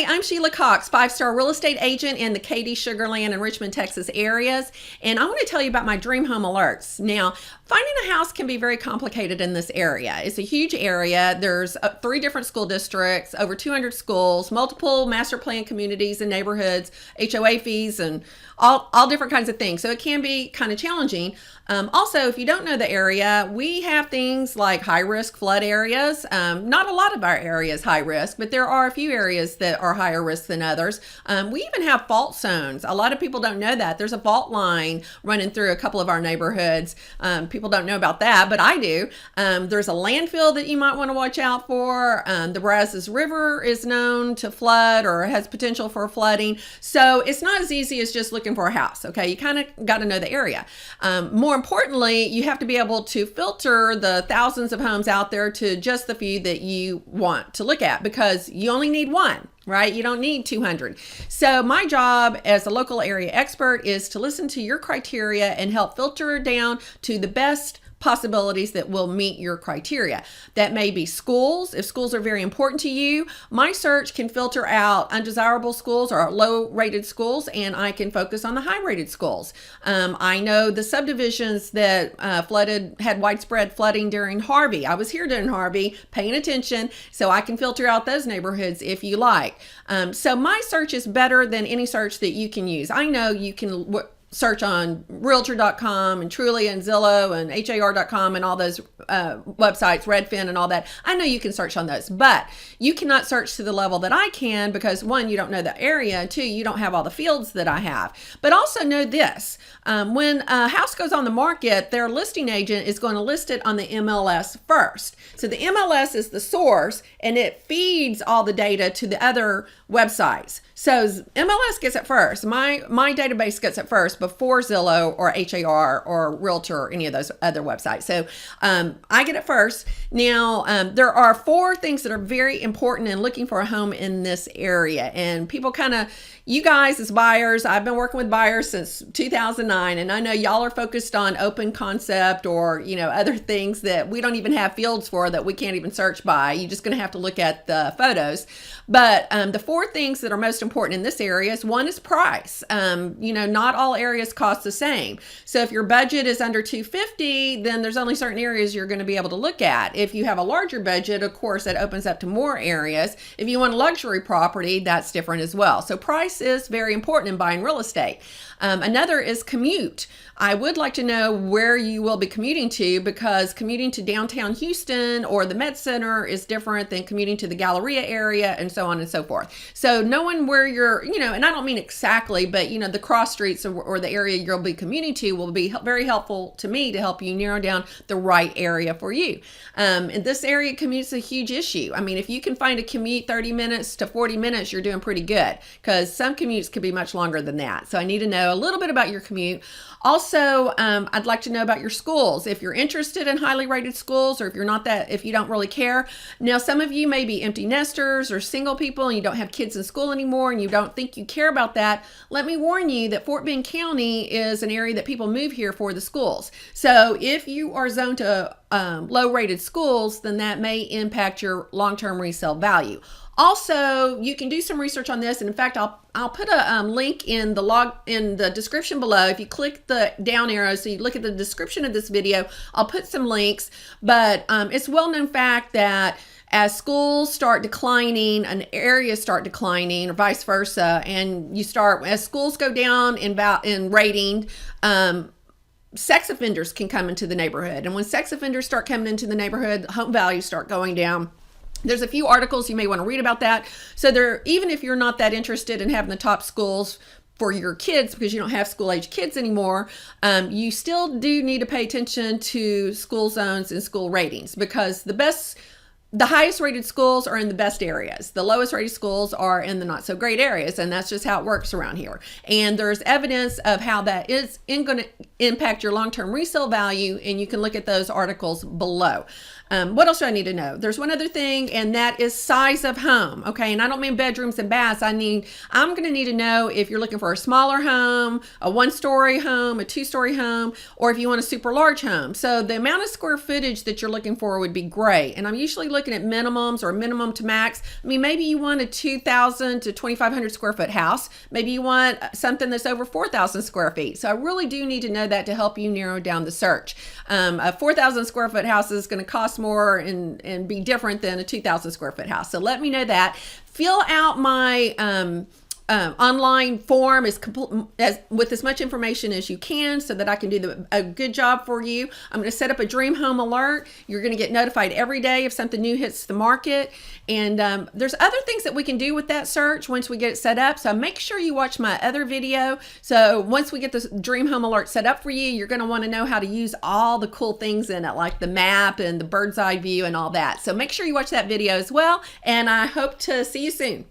Hi, I'm Sheila Cox, 5-star real estate agent in the Katy, Sugar Land, and Richmond, Texas areas. And I want to tell you about my dream home alerts. Now, finding a house can be very complicated in this area. It's a huge area. There's 3 different school districts, over 200 schools, multiple master plan communities and neighborhoods, HOA fees, and all different kinds of things. So it can be kind of challenging. Also, if you don't know the area, we have things like high risk flood areas. Not a lot of our areas high risk, but there are a few areas that are higher risk than others. We even have fault zones. A lot of people don't know that. There's a fault line running through a couple of our neighborhoods. People don't know about that, but I do. There's a landfill that you might want to watch out for. The Brazos River is known to flood or has potential for flooding. So it's not as easy as just looking for a house. Okay, you kind of got to know the area. More importantly, you have to be able to filter the thousands of homes out there to just the few that you want to look at, because you only need one, right? You don't need 200. So my job as a local area expert is to listen to your criteria and help filter down to the best possibilities that will meet your criteria. That may be schools. If schools are very important to you, my search can filter out undesirable schools or low rated schools, and I can focus on the high rated schools. I know the subdivisions that had widespread flooding during Harvey. I was here during Harvey paying attention, so I can filter out those neighborhoods if you like. So my search is better than any search that you can use. I know you can search on Realtor.com and Truly and Zillow and HAR.com and all those websites, Redfin and all that. I know you can search on those, but you cannot search to the level that I can because 1, you don't know the area, 2, you don't have all the fields that I have. But also know this, when a house goes on the market, their listing agent is going to list it on the MLS first. So the MLS is the source and it feeds all the data to the other websites. So MLS gets it first. My database gets it first before Zillow or HAR or Realtor or any of those other websites. So I get it first. Now, there are 4 things that are very important in looking for a home in this area. And people you guys as buyers, I've been working with buyers since 2009, and I know y'all are focused on open concept or, other things that we don't even have fields for that we can't even search by. You're just going to have to look at the photos. But the 4 things that are most important in this area is 1 is price. Not all areas cost the same. So if your budget is under $250, then there's only certain areas you're going to be able to look at. If you have a larger budget, of course, that opens up to more areas. If you want a luxury property, that's different as well. So price is very important in buying real estate. Another is commute. I would like to know where you will be commuting to, because commuting to downtown Houston or the Med Center is different than commuting to the Galleria area and so on and so forth. So knowing where you're, and I don't mean exactly, but the cross streets or the area you'll be commuting to will be very helpful to me to help you narrow down the right area for you. In this area, commute's a huge issue. I mean, if you can find a commute 30 minutes to 40 minutes, you're doing pretty good, because some commutes could be much longer than that. So I need to know a little bit about your commute. Also, I'd like to know about your schools. If you're interested in highly rated schools, or if you don't really care. Now, some of you may be empty nesters or single people and you don't have kids in school anymore and you don't think you care about that. Let me warn you that Fort Bend County is an area that people move here for the schools. So if you are zoned to low rated schools, then that may impact your long-term resale value. Also, you can do some research on this, and in fact, I'll put a link in the description below. If you click the down arrow, so you look at the description of this video, I'll put some links. But it's a well-known fact that as schools start declining and areas start declining, or vice versa, and as schools go down in rating, sex offenders can come into the neighborhood, and when sex offenders start coming into the neighborhood, home values start going down. There's a few articles you may want to read about that. So even if you're not that interested in having the top schools for your kids, because you don't have school age kids anymore, you still do need to pay attention to school zones and school ratings, because the highest rated schools are in the best areas. The lowest rated schools are in the not so great areas, and that's just how it works around here. And there's evidence of how that is going to impact your long-term resale value, and you can look at those articles below. What else do I need to know? There's one other thing, and that is size of home. Okay, and I don't mean bedrooms and baths. I'm going to need to know if you're looking for a smaller home, a 1-story home, a 2-story home, or if you want a super large home. So the amount of square footage that you're looking for would be great. And I'm usually looking at minimums or minimum to max. I mean, maybe you want a 2,000 to 2,500 square foot house. Maybe you want something that's over 4,000 square feet. So I really do need to know that to help you narrow down the search. A 4,000 square foot house is going to cost more and be different than a 2,000 square foot house. So let me know that. Fill out my online form with as much information as you can so that I can do a good job for you. I'm going to set up a dream home alert. You're going to get notified every day if something new hits the market. And there's other things that we can do with that search once we get it set up. So make sure you watch my other video. So once we get this dream home alert set up for you, you're going to want to know how to use all the cool things in it, like the map and the bird's eye view and all that. So make sure you watch that video as well. And I hope to see you soon.